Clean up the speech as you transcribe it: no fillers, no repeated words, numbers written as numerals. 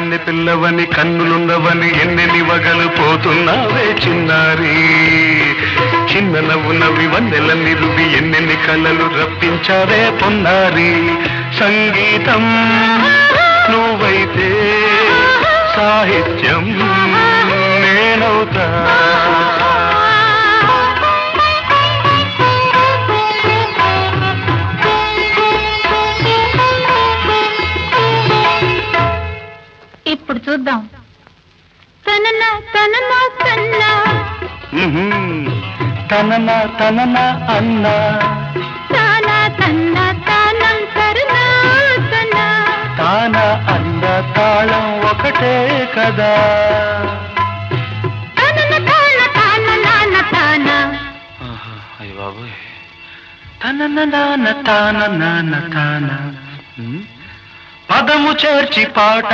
కన్నె పిల్లవని కన్నులుండవని ఎన్నెన్ని వగలు పోతున్నావే చిన్నారి. చిన్న నవ్వు నవ్వి వన్నెల నిరువి ఎన్నెన్ని కలలు రప్పించావే పొన్నారి. సంగీతం నువ్వైతే సాహిత్యం నేనవుతా. ఇప్పుడు చూద్దాం. తననా తననా తన్నా తననా తననా అన్నా తానా తన్నా తానం కరుణా తన్నా తానా అన్న తాళం ఒకటే కదా. తనన తాన తాన నాన తాన. అయ్య బాబోయ్. తనన నాన తాన నాన తాన. పదము చేర్చి పాట